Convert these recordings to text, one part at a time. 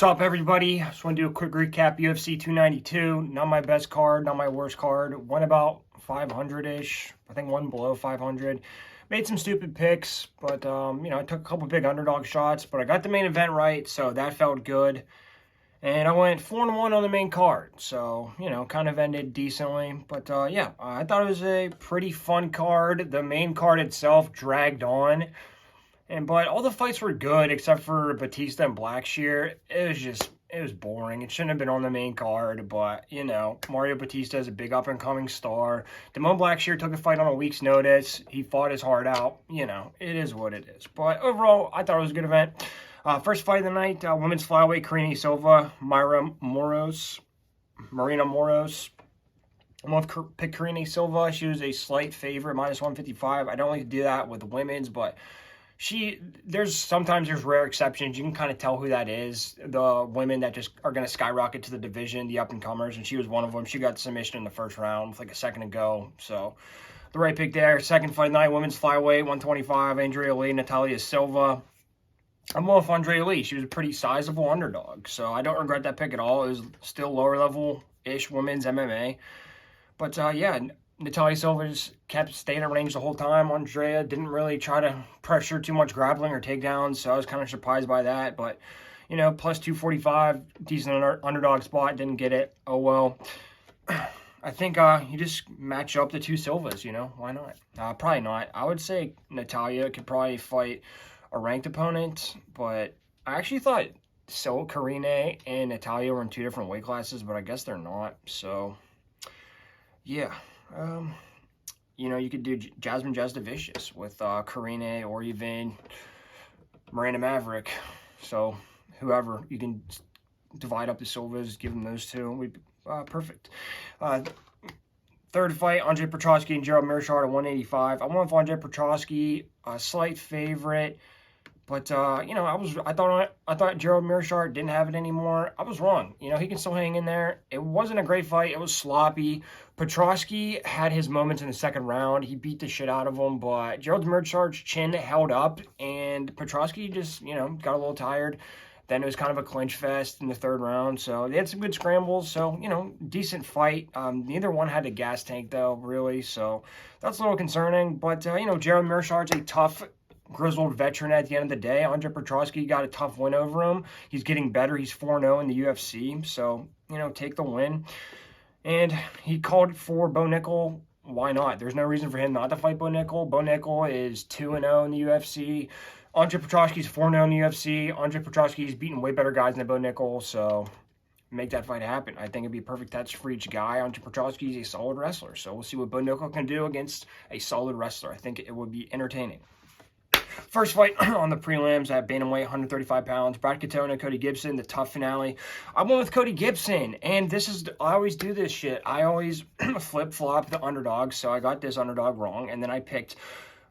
What's up, everybody? Just want to do a quick recap. UFC 292, not my best card, not my worst card. Went about 500-ish. I think one below 500. Made some stupid picks, but, I took a couple big underdog shots, but I got the main event right, so that felt good. And I went 4-1 on the main card, so, kind of ended decently. But, I thought it was a pretty fun card. The main card itself dragged on. But all the fights were good except for Bautista and Blackshear. It was boring. It shouldn't have been on the main card, but, Mario Bautista is a big up-and-coming star. Damon Blackshear took a fight on a week's notice. He fought his heart out. It is what it is. But overall, I thought it was a good event. First fight of the night, women's flyweight, Karine Silva, Marina Moros. I'm going to pick Karine Silva. She was a slight favorite, minus 155. I don't like to do that with women's, but sometimes there's rare exceptions. You can kind of tell who that is. The women that just are going to skyrocket to the division, the up-and-comers, and she was one of them. She got submission in the first round with like a second to go. So the right pick there. Second fight night, women's flyweight, 125, Andrea Lee, Natalia Silva. I'm going with Andrea Lee. She was a pretty sizable underdog, so I don't regret that pick at all. It was still lower level-ish women's MMA. But, Natalia Silva just staying at range the whole time. Andrea didn't really try to pressure too much grappling or takedowns, so I was kind of surprised by that. But, plus 245, decent underdog spot, didn't get it. Oh, well. I think you just match up the two Silvas, why not? Probably not. I would say Natalia could probably fight a ranked opponent, but I actually thought Karine and Natalia were in two different weight classes, but I guess they're not. So, yeah. You could do Jasmine Jasdavicius with Karine or even Miranda Maverick. So, whoever. You can divide up the Silvas, give them those two. We'd be perfect. Third fight, Andre Petroski and Gerald Meerschaert at 185. I went with Andre Petroski, a slight favorite. But, I thought Gerald Meerschaert didn't have it anymore. I was wrong. He can still hang in there. It wasn't a great fight. It was sloppy. Petroski had his moments in the second round. He beat the shit out of him, but Gerald Meerschaert's chin held up, and Petroski just, got a little tired. Then it was kind of a clinch fest in the third round. So they had some good scrambles. So, decent fight. Neither one had a gas tank, though, really. So that's a little concerning. But, Gerald Meerschaert's a tough, grizzled veteran at the end of the day. Andre Petroski got a tough win over him. He's getting better. He's 4-0 in the UFC. So, take the win. And he called for Bo Nickel. Why not? There's no reason for him not to fight Bo Nickel. Bo Nickel is 2-0 in the UFC. Andre Petroski's 4-0 in the UFC. Andre Petroski's beaten way better guys than Bo Nickel. So, make that fight happen. I think it'd be a perfect test for each guy. Andre Petroski is a solid wrestler. So, we'll see what Bo Nickel can do against a solid wrestler. I think it would be entertaining. First fight on the prelims at bantamweight, 135 pounds. Brad Katona, Cody Gibson, the tough finale. I went with Cody Gibson, and I always do this shit. I always flip-flop the underdog, so I got this underdog wrong, and then I picked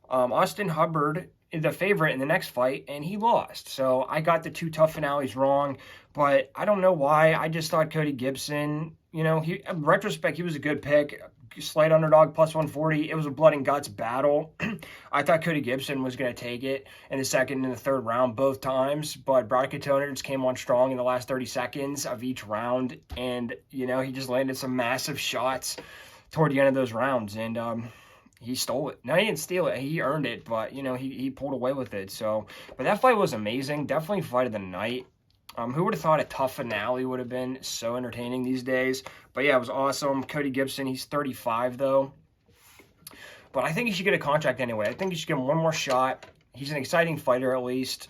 Austin Hubbard, the favorite in the next fight, and he lost. So I got the two tough finales wrong, but I don't know why. I just thought Cody Gibson, in retrospect, he was a good pick. Slight underdog, plus 140. It was a blood and guts battle. I thought Cody Gibson was going to take it in the second and the third round both times, but Brad Katona just came on strong in the last 30 seconds of each round, and, he just landed some massive shots toward the end of those rounds, and he stole it. No, he didn't steal it. He earned it, but, he pulled away with it. So, but that fight was amazing. Definitely fight of the night. Who would have thought a tough finale would have been so entertaining these days? But yeah, it was awesome. Cody Gibson, he's 35 though. But I think he should get a contract anyway. I think he should give him one more shot. He's an exciting fighter at least.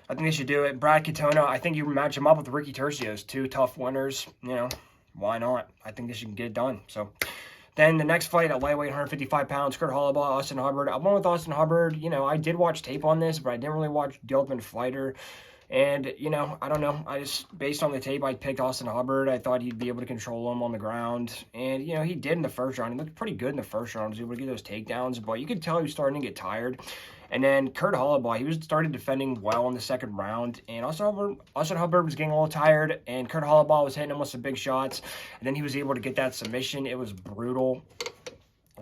I think they should do it. Brad Katona, I think you match him up with Ricky Tercios, two tough winners. Why not? I think they should get it done. So then the next fight at lightweight, 155 pounds, Kurt Hollabaugh, Austin Hubbard. I went with Austin Hubbard. I did watch tape on this, but I didn't really watch The Ultimate Fighter. And, I don't know. Based on the tape, I picked Austin Hubbard. I thought he'd be able to control him on the ground. And, he did in the first round. He looked pretty good in the first round. He was able to get those takedowns. But you could tell he was starting to get tired. And then Kurt Hollabaugh, he started defending well in the second round. And Austin Hubbard was getting a little tired. And Kurt Hollabaugh was hitting him with some big shots. And then he was able to get that submission. It was brutal.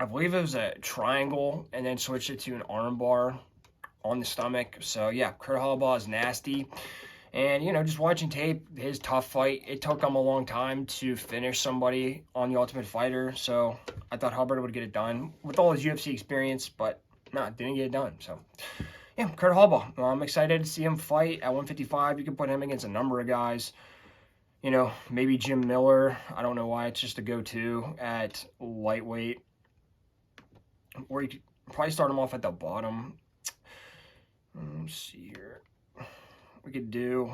I believe it was a triangle. And then switched it to an arm bar on the stomach. So, yeah, Kurt Hollabaugh is nasty. And, you know, just watching tape, his tough fight, it took him a long time to finish somebody on The Ultimate Fighter. So I thought Hubbard would get it done with all his UFC experience, but no, didn't get it done. So, yeah, Kurt Hallbaugh. I'm excited to see him fight at 155. You can put him against a number of guys. You know, maybe Jim Miller. I don't know why. It's just a go-to at lightweight. Or you could probably start him off at the bottom. Let's see here. We could do,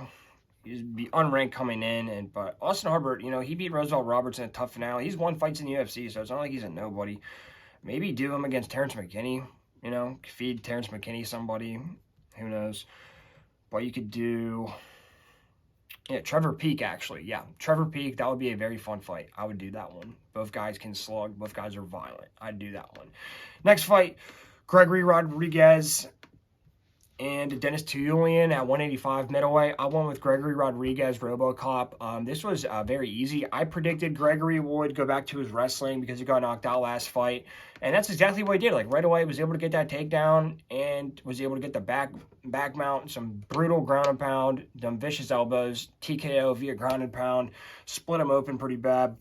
he'd be unranked coming in, but Austin Hubbard, you know, he beat Roosevelt Roberts in a tough finale. He's won fights in the UFC, so it's not like he's a nobody. Maybe do him against Terrence McKinney, you know, feed Terrence McKinney somebody, who knows. But you could do, yeah, Trevor Peek, actually. Yeah, Trevor Peek, that would be a very fun fight. I would do that one. Both guys can slug. Both guys are violent. I'd do that one. Next fight, Gregory Rodriguez and Dennis Tulian at 185 middleweight. I went with Gregory Rodriguez, RoboCop. This was very easy. I predicted Gregory would go back to his wrestling because he got knocked out last fight. And that's exactly what he did. Like, right away, he was able to get that takedown and was able to get the back mount, some brutal ground and pound, some vicious elbows, TKO via ground and pound, split him open pretty bad.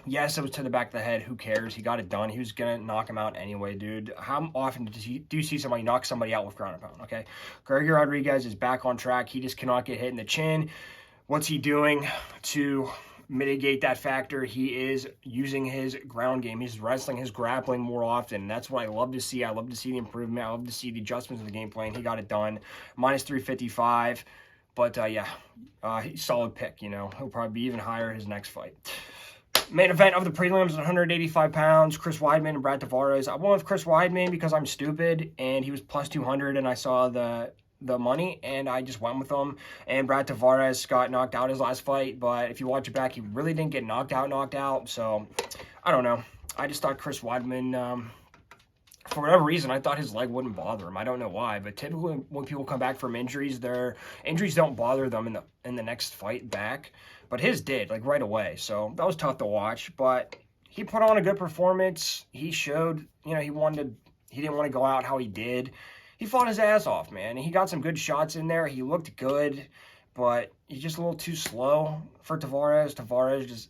Yes, it was to the back of the head. Who cares? He got it done. He was going to knock him out anyway, dude. How often do you see somebody knock somebody out with ground and pound, okay? Gregory Rodriguez is back on track. He just cannot get hit in the chin. What's he doing to mitigate that factor? He is using his ground game. He's wrestling, his grappling more often. That's what I love to see. I love to see the improvement. I love to see the adjustments in the game plan. He got it done. Minus 355. But, yeah, solid pick, you know. He'll probably be even higher in his next fight. Main event of the prelims, 185 pounds, Chris Weidman and Brad Tavares. I went with Chris Weidman because I'm stupid, and he was plus 200, and I saw the money, and I just went with him. And Brad Tavares got knocked out his last fight, but if you watch it back, he really didn't get knocked out. So, I don't know. I just thought Chris Weidman, for whatever reason, I thought his leg wouldn't bother him. I don't know why, but typically when people come back from injuries, their injuries don't bother them in the next fight back. But his did, like, right away. So that was tough to watch. But he put on a good performance. He showed, you know, he didn't want to go out how he did. He fought his ass off, man. He got some good shots in there. He looked good, but he's just a little too slow for Tavares. Tavares just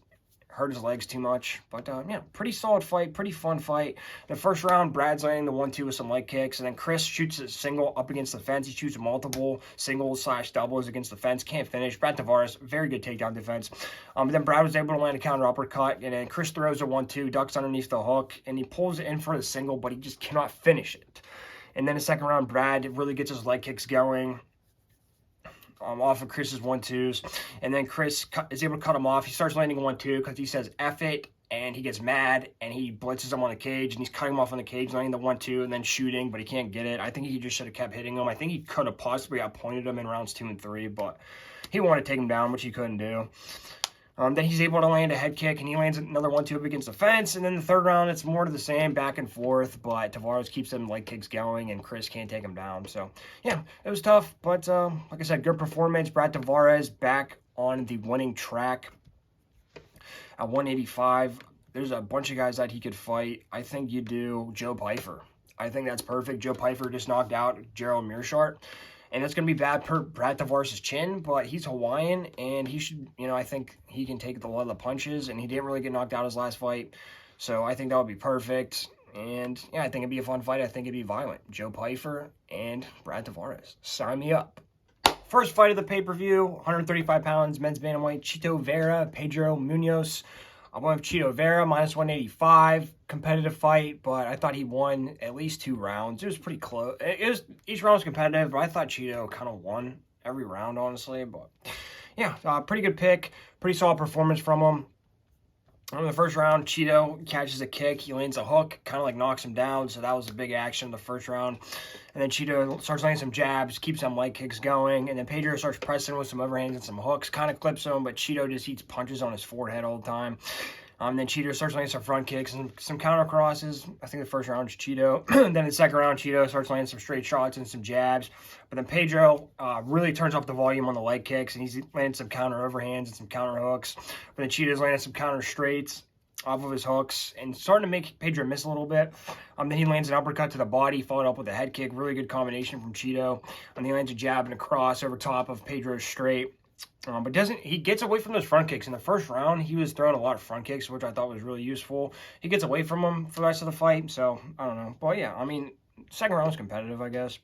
hurt his legs too much. But, yeah, pretty solid fight, pretty fun fight. The first round, Brad's landing the 1-2 with some leg kicks, and then Chris shoots a single up against the fence. He shoots multiple singles/doubles against the fence. Can't finish. Brad Tavares, very good takedown defense. Then Brad was able to land a counter uppercut, and then Chris throws a 1-2, ducks underneath the hook, and he pulls it in for the single, but he just cannot finish it. And then the second round, Brad really gets his leg kicks going. Off of Chris's 1-2s, and then Chris is able to cut him off. He starts landing 1-2 because he says F it, and he gets mad, and he blitzes him on the cage, and he's cutting him off on the cage, landing the 1-2, and then shooting, but he can't get it. I think he just should have kept hitting him. I think he could have possibly outpointed him in rounds 2 and 3, but he wanted to take him down, which he couldn't do. Then he's able to land a head kick, and he lands another 1-2 up against the fence. And then the third round, it's more to the same, back and forth. But Tavares keeps them leg kicks going, and Chris can't take him down. So, yeah, it was tough. But, like I said, good performance. Brad Tavares back on the winning track at 185. There's a bunch of guys that he could fight. I think you do Joe Pyfer. I think that's perfect. Joe Pyfer just knocked out Gerald Meerschaert. And it's going to be bad per Brad Tavares' chin, but he's Hawaiian, and he should, you know, I think he can take a lot of the punches, and he didn't really get knocked out his last fight. So I think that would be perfect. And, yeah, I think it'd be a fun fight. I think it'd be violent. Joe Pyfer and Brad Tavares. Sign me up. First fight of the pay-per-view, 135 pounds, men's bantamweight, Chito Vera, Pedro Munoz. I went with Chito Vera, minus 185. Competitive fight, but I thought he won at least 2 rounds. It was pretty close. Each round was competitive, but I thought Chito kind of won every round, honestly. But, yeah, pretty good pick. Pretty solid performance from him. In the first round, Chito catches a kick. He lands a hook, kind of like knocks him down. So that was a big action in the first round. And then Chito starts landing some jabs, keeps some leg kicks going. And then Pedro starts pressing with some overhands and some hooks, kind of clips him. But Chito just eats punches on his forehead all the time. Then Chito starts landing some front kicks and some counter crosses. I think the first round is Chito. Then the second round, Chito starts landing some straight shots and some jabs. But then Pedro really turns up the volume on the leg kicks, and he's landing some counter overhands and some counter hooks. But then Chito's landing some counter straights. off of his hooks and starting to make Pedro miss a little bit. Then he lands an uppercut to the body, followed up with a head kick. Really good combination from Chito. And he lands a jab and a cross over top of Pedro's straight. But he gets away from those front kicks. In the first round, he was throwing a lot of front kicks, which I thought was really useful. He gets away from them for the rest of the fight, so I don't know. But yeah, I mean, second round was competitive, I guess.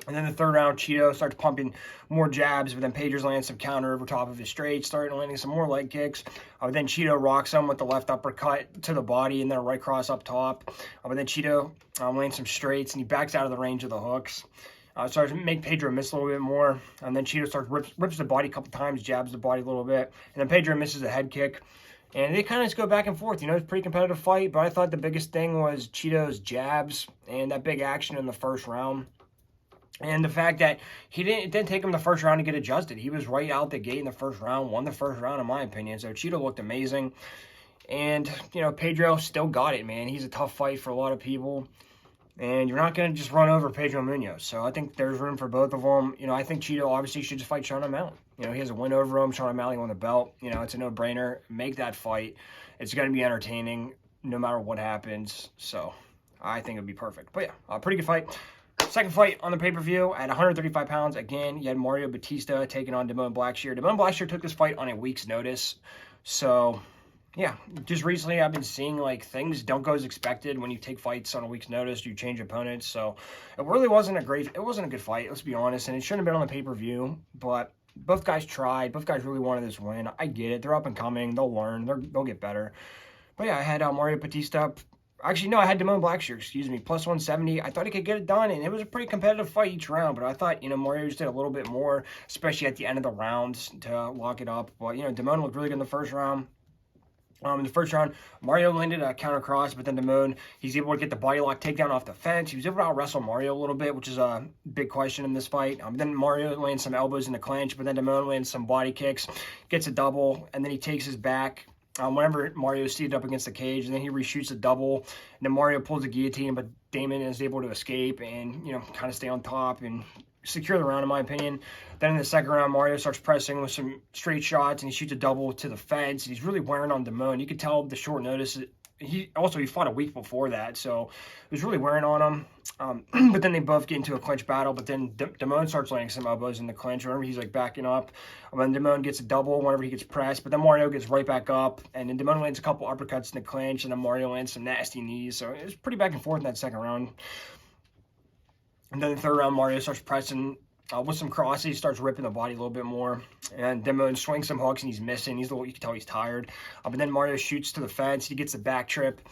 And then the third round, Chito starts pumping more jabs, but then Pedro's landing some counter over top of his straight, starting landing some more leg kicks. Then Chito rocks him with the left uppercut to the body and then a right cross up top. But then Chito lands some straights, and he backs out of the range of the hooks. Starts to make Pedro miss a little bit more. And then Chito starts rips the body a couple times, jabs the body a little bit. And then Pedro misses a head kick. And they kind of just go back and forth. You know, it's a pretty competitive fight, but I thought the biggest thing was Chito's jabs and that big action in the first round. And the fact that it didn't take him the first round to get adjusted. He was right out the gate in the first round, won the first round in my opinion. So Chito looked amazing. And, you know, Pedro still got it, man. He's a tough fight for a lot of people. And you're not going to just run over Pedro Munoz. So I think there's room for both of them. You know, I think Chito obviously should just fight Sean O'Malley. You know, he has a win over him. Sean O'Malley won the belt. You know, it's a no-brainer. Make that fight. It's going to be entertaining no matter what happens. So I think it would be perfect. But yeah, pretty good fight. Second fight on the pay-per-view at 135 pounds. Again, you had Mario Bautista taking on Damon Blackshear. Damon Blackshear took this fight on a week's notice. So, yeah, just recently I've been seeing, like, things don't go as expected when you take fights on a week's notice. You change opponents. So, it really wasn't a good fight, let's be honest. And it shouldn't have been on the pay-per-view. But both guys tried. Both guys really wanted this win. I get it. They're up and coming. They'll learn. They'll get better. But, yeah, I had Mario Bautista. Actually, no, I had Damon Blackshear, plus 170. I thought he could get it done, and it was a pretty competitive fight each round, but I thought, you know, Mario just did a little bit more, especially at the end of the rounds to lock it up. But, you know, Damon looked really good in the first round. In the first round, Mario landed a counter cross, but then Damon, he's able to get the body lock takedown off the fence. He was able to out-wrestle Mario a little bit, which is a big question in this fight. Then Mario lands some elbows in the clinch, but then Damon lands some body kicks, gets a double, and then he takes his back. Whenever Mario is seated up against the cage, and then he reshoots a double, and then Mario pulls a guillotine, but Damon is able to escape and, you know, kind of stay on top and secure the round, in my opinion. Then in the second round, Mario starts pressing with some straight shots, and he shoots a double to the fence. He's really wearing on Damon. You could tell the short notice. He fought a week before that, so it was really wearing on him. But then they both get into a clinch battle, but then Damon starts landing some elbows in the clinch. Remember, he's like backing up. And then Damon gets a double whenever he gets pressed, but then Mario gets right back up, and then Damon lands a couple uppercuts in the clinch, and then Mario lands some nasty knees. So it was pretty back and forth in that second round. And then the third round, Mario starts pressing with some crosses. He starts ripping the body a little bit more. And Damon swings some hooks, and he's missing. You can tell he's tired. But then Mario shoots to the fence. He gets the back trip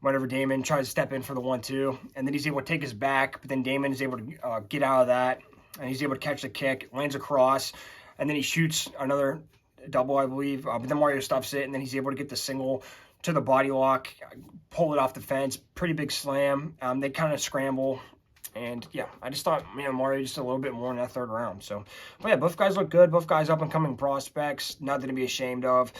whenever Damon tries to step in for the 1-2. And then he's able to take his back, but then Damon is able to get out of that. And he's able to catch the kick, lands a cross. And then he shoots another double, I believe. But then Mario stuffs it, and then he's able to get the single to the body lock, pull it off the fence. Pretty big slam. They kind of scramble. And, yeah, I just thought, you know, Mario just a little bit more in that third round. So, but, yeah, both guys look good. Both guys up-and-coming prospects. Nothing to be ashamed of.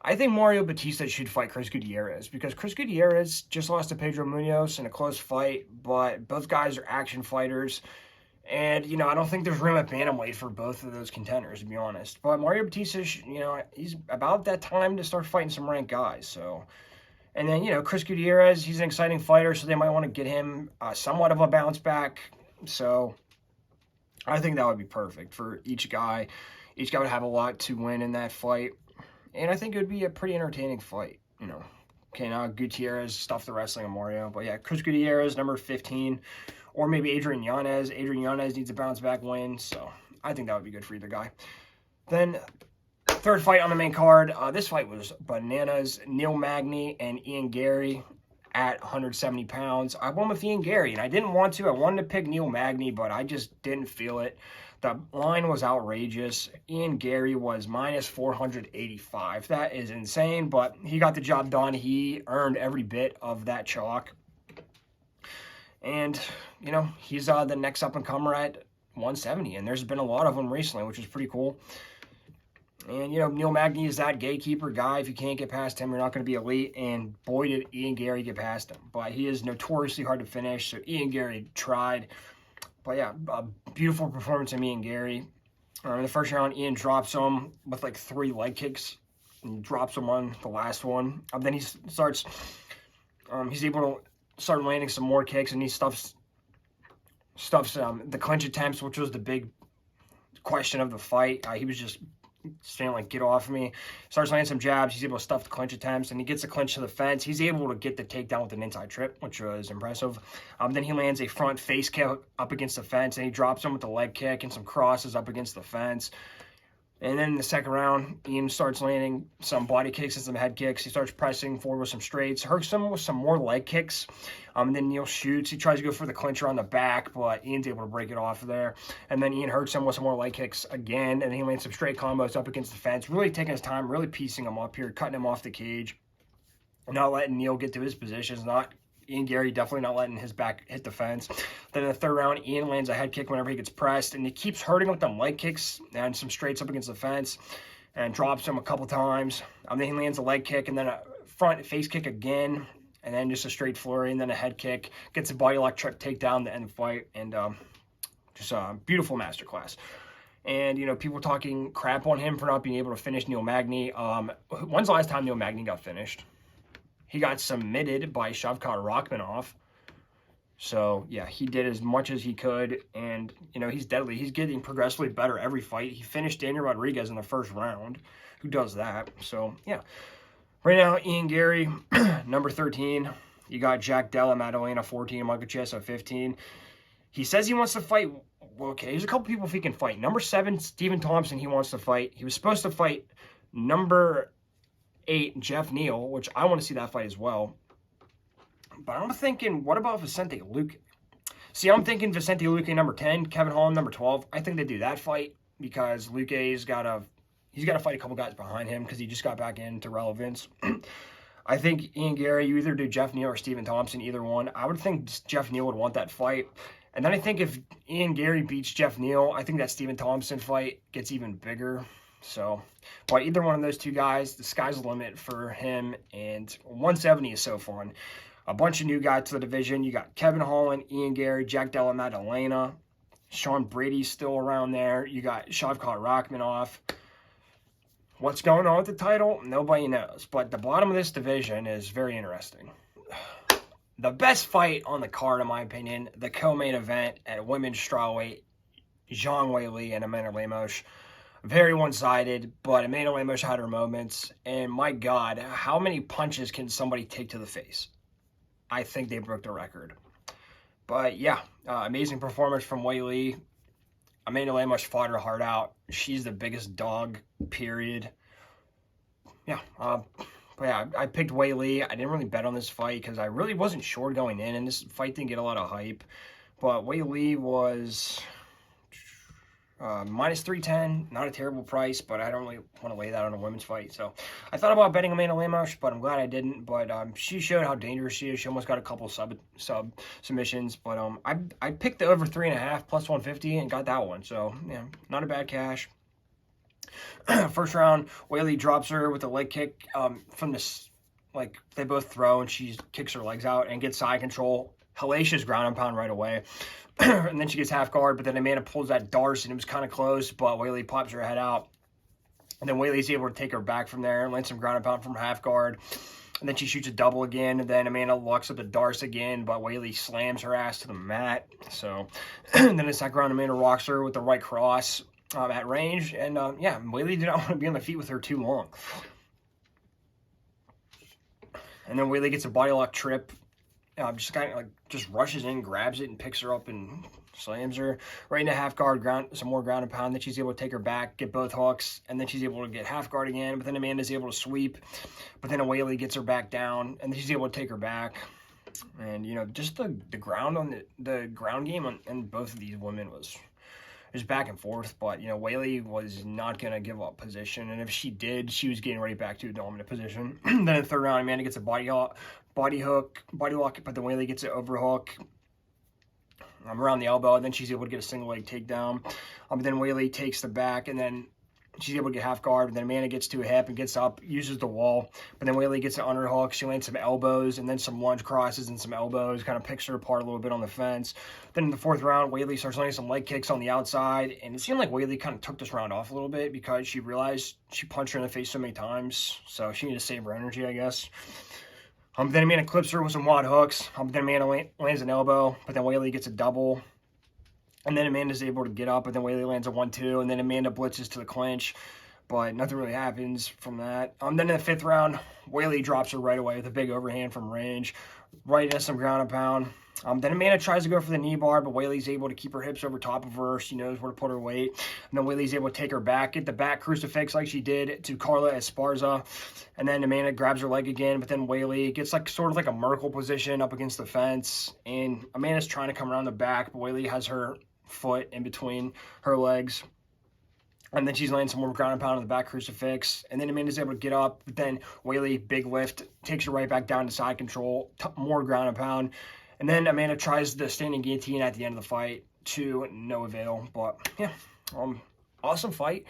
I think Mario Bautista should fight Chris Gutierrez because Chris Gutierrez just lost to Pedro Munoz in a close fight, but both guys are action fighters. And, you know, I don't think there's room at bantamweight for both of those contenders, to be honest. But Mario Bautista, you know, he's about that time to start fighting some ranked guys, so... And then, you know, Chris Gutierrez, he's an exciting fighter, so they might want to get him somewhat of a bounce back. So I think that would be perfect for each guy. Each guy would have a lot to win in that fight. And I think it would be a pretty entertaining fight, you know. Okay, now Gutierrez stuffed the wrestling of Mario. But, yeah, Chris Gutierrez, number 15. Or maybe Adrian Yanez. Adrian Yanez needs a bounce back win. So I think that would be good for either guy. Then... third fight on the main card. This fight was bananas. Neil Magny and Ian Garry at 170 pounds. I won with Ian Garry, and I didn't want to. I wanted to pick Neil Magny, but I just didn't feel it. The line was outrageous. Ian Garry was minus 485. That is insane, but he got the job done. He earned every bit of that chalk. And, you know, he's the next up-and-comer at 170, and there's been a lot of them recently, which is pretty cool. And, you know, Neil Magny is that gatekeeper guy. If you can't get past him, you're not going to be elite. And boy, did Ian Garry get past him. But he is notoriously hard to finish, so Ian Garry tried. But, yeah, a beautiful performance from Ian Garry. In the first round, Ian drops him with, like, 3 leg kicks. and drops him on the last one. Then he starts, he's able to start landing some more kicks, and he stuffs the clinch attempts, which was the big question of the fight. He was just saying, like, get off me. Starts landing some jabs. He's able to stuff the clinch attempts, and he gets the clinch to the fence. He's able to get the takedown with an inside trip, which was impressive. Then he lands a front face kick up against the fence, and he drops him with the leg kick and some crosses up against the fence. And then in the second round, Ian starts landing some body kicks and some head kicks. He starts pressing forward with some straights. Hurts him with some more leg kicks. And then Neil shoots. He tries to go for the clincher on the back, but Ian's able to break it off there. And then Ian hurts him with some more leg kicks again. And he lands some straight combos up against the fence. Really taking his time, really piecing him up here, cutting him off the cage. Not letting Neil get to his positions. Garry definitely not letting his back hit the fence. Then in the third round, Ian lands a head kick whenever he gets pressed, and he keeps hurting with them leg kicks and some straights up against the fence, and drops him a couple times. Then he lands a leg kick, and then a front face kick again, and then just a straight flurry, and then a head kick. Gets a body lock trip takedown to end the fight, and just a beautiful masterclass. And, people talking crap on him for not being able to finish Neil Magny. When's the last time Neil Magny got finished? He got submitted by Shavkat Rakhmonov. So, yeah, he did as much as he could. And, he's deadly. He's getting progressively better every fight. He finished Daniel Rodriguez in the first round. Who does that? So, yeah. Right now, Ian Garry, number 13. You got Jack Della, Maddalena, 14. Michael Chiesa, 15. He says he wants to fight. Well, okay, there's a couple people if he can fight. Number 7, Stephen Thompson, he wants to fight. He was supposed to fight number 8, Jeff Neal, which I want to see that fight as well. But I'm thinking, what about Vicente Luque? See, I'm thinking Vicente Luque number 10, Kevin Holland number 12. I think they do that fight because Luque's got to fight a couple guys behind him because he just got back into relevance. I think Ian Garry, you either do Jeff Neal or Stephen Thompson, either one. I would think Jeff Neal would want that fight. And then I think if Ian Garry beats Jeff Neal, I think that Stephen Thompson fight gets even bigger. So, but either one of those two guys, the sky's the limit for him. And 170 is so fun. A bunch of new guys to the division. You got Kevin Holland, Ian Garry, Jack Della Maddalena. Sean Brady's still around there. You got Shavkat Rakhmonov. What's going on with the title? Nobody knows. But the bottom of this division is very interesting. The best fight on the card, in my opinion, the co-main event at women's strawweight, Zhang Weili and Amanda Lemos. Very one-sided, but Amanda Lemos had her moments. And my God, how many punches can somebody take to the face? I think they broke the record. But yeah, amazing performance from Weili. Amanda Lemos fought her heart out. She's the biggest dog, period. Yeah, but yeah, I picked Weili. I didn't really bet on this fight because I really wasn't sure going in, and this fight didn't get a lot of hype. But Weili was minus 310, not a terrible price, but I don't really want to lay that on a women's fight. So I thought about betting Amanda Lemos, but I'm glad I didn't. But she showed how dangerous she is. She almost got a couple sub submissions, but I picked the over 3.5 plus 150 and got that one. So yeah, not a bad cash. First round, Weili drops her with a leg kick from this, like they both throw, and she kicks her legs out and gets side control. Hellacious ground and pound right away. And then she gets half guard, but then Amanda pulls that Darce, and it was kind of close, but Weili pops her head out. And then Weili's able to take her back from there and land some ground and pound from half guard. And then she shoots a double again, and then Amanda locks up the Darce again, but Weili slams her ass to the mat. So, and then the second round, Amanda rocks her with the right cross at range. And yeah, Weili did not want to be on the feet with her too long. And then Weili gets a body lock trip. Just kind of like just rushes in, grabs it, and picks her up and slams her right into half guard, some more ground and pound. Then she's able to take her back, get both hooks, and then she's able to get half guard again. But then Amanda's able to sweep, but then Weili gets her back down, and then she's able to take her back. And just the ground on the ground game on both of these women was back and forth. But Weili was not gonna give up position, and if she did, she was getting right back to a dominant position. Then in the third round, Amanda gets a body lock, but then Weili gets an overhook around the elbow, and then she's able to get a single leg takedown. Then Weili takes the back, and then She's able to get half guard, but then Amanda gets to a hip and gets up, uses the wall. But then Weili gets an underhook. She lands some elbows and then some lunge crosses and some elbows, kind of picks her apart a little bit on the fence. Then in the 4th round, Weili starts landing some leg kicks on the outside. And it seemed like Weili kind of took this round off a little bit because she realized she punched her in the face so many times. So she needed to save her energy, I guess. Then Amanda clips her with some wide hooks. Then Amanda lands an elbow, but then Weili gets a double. And then Amanda's able to get up, and then Weili lands a 1-2, and then Amanda blitzes to the clinch, but nothing really happens from that. Then in the 5th round, Weili drops her right away with a big overhand from range, right into some ground and pound. Then Amanda tries to go for the knee bar, but Weili's able to keep her hips over top of her. She knows where to put her weight. And then Weili's able to take her back, get the back crucifix like she did to Carla Esparza. And then Amanda grabs her leg again, but then Weili gets like sort of like a Merkle position up against the fence. And Amanda's trying to come around the back, but Weili has her foot in between her legs. And then she's laying some more ground and pound on the back crucifix. And then Amanda's able to get up, but then Weili, big lift, takes her right back down to side control, more ground and pound. And then Amanda tries the standing guillotine at the end of the fight to no avail. But yeah, awesome fight.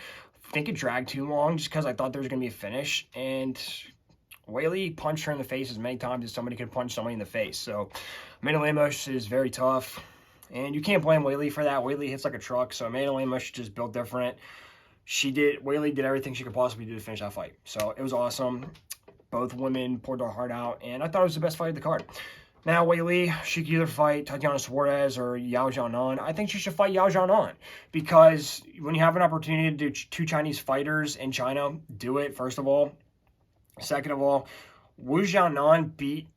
I think it dragged too long just because I thought there was going to be a finish. And Weili punched her in the face as many times as somebody could punch somebody in the face. So Amanda Lemos is very tough. And you can't blame Weili for that. Weili hits like a truck. So Amanda Lemos just built different. Weili did everything she could possibly do to finish that fight. So it was awesome. Both women poured their heart out. And I thought it was the best fight of the card. Now, Weili, she could either fight Tatiana Suarez or Yao Jianan. I think she should fight Yao Jianan because when you have an opportunity to do 2 Chinese fighters in China, do it, first of all. Second of all, Wu Jianan beat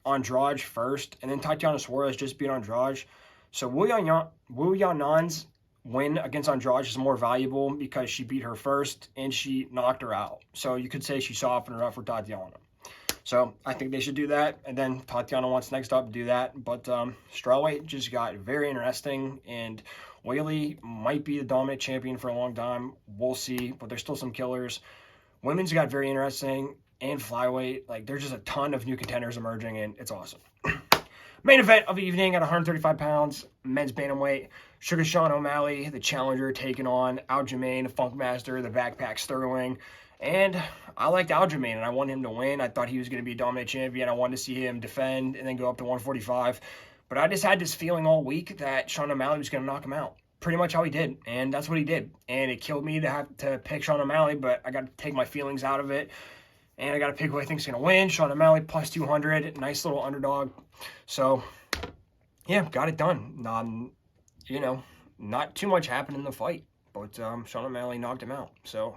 Andrade first, and then Tatiana Suarez just beat Andrade. So Wu Yanan's win against Andrade is more valuable because she beat her first and she knocked her out. So you could say she softened her up for Tatiana. So I think they should do that. And then Tatiana wants next up to do that. But strawweight just got very interesting. And Weili might be the dominant champion for a long time. We'll see. But there's still some killers. Women's got very interesting. And flyweight. Like, there's just a ton of new contenders emerging. And it's awesome. Main event of the evening at 135 pounds. Men's bantamweight. Suga Sean O'Malley, the challenger, taking on Aljamain, the Funkmaster, the Backpack Sterling. And I liked Aljamain, and I wanted him to win. I thought he was going to be a dominant champion. I wanted to see him defend and then go up to 145. But I just had this feeling all week that Sean O'Malley was going to knock him out. Pretty much how he did, and that's what he did. And it killed me to have to pick Sean O'Malley, but I got to take my feelings out of it. And I got to pick who I think is going to win. Sean O'Malley plus 200, nice little underdog. So, yeah, got it done. Not too much happened in the fight, but Sean O'Malley knocked him out. So,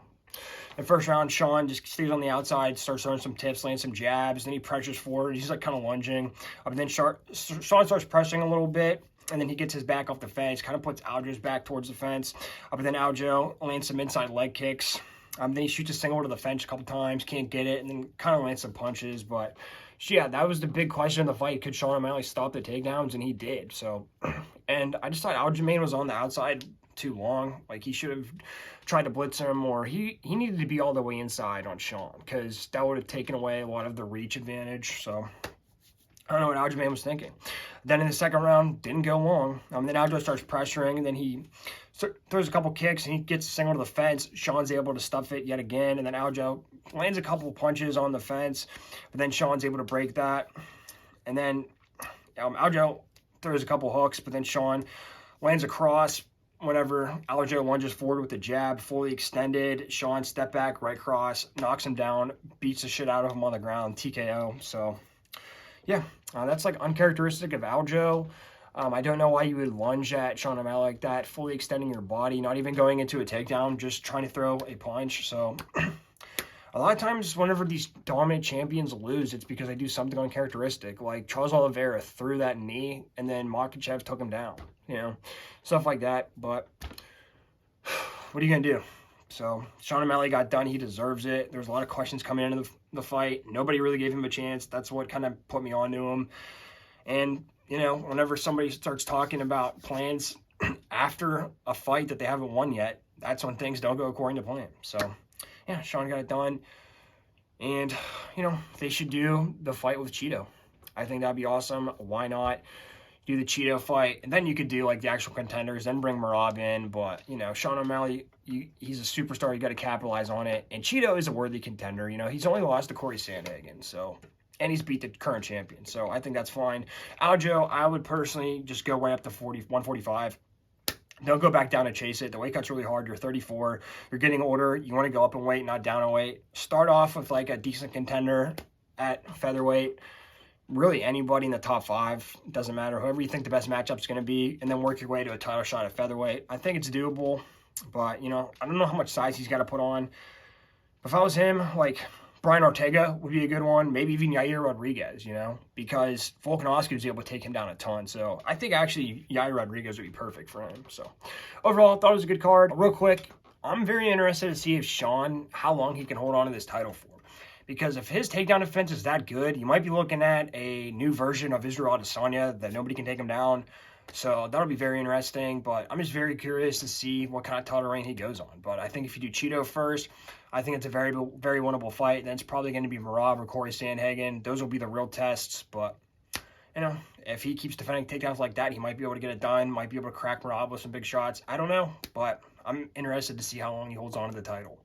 in the first round, Sean just stays on the outside, starts throwing some tips, lands some jabs, then he pressures forward. He's like kind of lunging. But then Sean starts pressing a little bit, and then he gets his back off the fence, kind of puts Aljo's back towards the fence. But then Aljo lands some inside leg kicks. Then he shoots a single to the fence a couple times, can't get it, and then kind of lands some punches. But yeah, that was the big question in the fight. Could Sean O'Malley stop the takedowns? And he did. So, and I just thought Aljamain was on the outside too long. Like, he should have tried to blitz him, or he needed to be all the way inside on Sean, because that would have taken away a lot of the reach advantage. So I don't know what Aljamain was thinking. Then in the second round, didn't go long. Then Aljo starts pressuring, and then he throws a couple kicks, and he gets a single to the fence. Sean's able to stuff it yet again, and then Aljo lands a couple punches on the fence, but then Sean's able to break that. And then Aljo throws a couple hooks, but then Sean lands a cross. Whenever Aljo lunges forward with the jab, fully extended, Sean step back, right cross, knocks him down, beats the shit out of him on the ground, TKO. So, yeah, that's like uncharacteristic of Aljo. I don't know why you would lunge at Sean O'Malley like that, fully extending your body, not even going into a takedown, just trying to throw a punch. So, a lot of times whenever these dominant champions lose, it's because they do something uncharacteristic. Like Charles Oliveira threw that knee, and then Makhachev took him down. Stuff like that. But what are you going to do? So Sean O'Malley got done. He deserves it. There was a lot of questions coming into the fight. Nobody really gave him a chance. That's what kind of put me onto him. And, whenever somebody starts talking about plans after a fight that they haven't won yet, that's when things don't go according to plan. So, yeah, Sean got it done. And, they should do the fight with Chito. I think that'd be awesome. Why not do the Chito fight? And then you could do, like, the actual contenders, then bring Merab in. But, Sean O'Malley, he's a superstar. You got to capitalize on it. And Chito is a worthy contender. You know, he's only lost to Corey Sandhagen, so, and he's beat the current champion. So I think that's fine. Aljo, I would personally just go way up to 145. Don't go back down and chase it. The weight cut's really hard. You're 34. You're getting older. You want to go up in weight, not down in weight. Start off with like a decent contender at featherweight. Really anybody in the top 5. Doesn't matter. Whoever you think the best matchup's going to be. And then work your way to a title shot at featherweight. I think it's doable. But, you know, I don't know how much size he's got to put on. If I was him, like, Brian Ortega would be a good one. Maybe even Yair Rodriguez, you know, because Volkanovski was able to take him down a ton. So I think actually Yair Rodriguez would be perfect for him. So overall, I thought it was a good card. Real quick, I'm very interested to see if Sean, how long he can hold on to this title for. Because if his takedown defense is that good, you might be looking at a new version of Israel Adesanya that nobody can take him down. So that'll be very interesting, but I'm just very curious to see what kind of title reign he goes on. But I think if you do Chito first, I think it's a very, very winnable fight. Then it's probably going to be Merab or Corey Sandhagen. Those will be the real tests. But, you know, if he keeps defending takedowns like that, he might be able to get it done, might be able to crack Merab with some big shots. I don't know, but I'm interested to see how long he holds on to the title.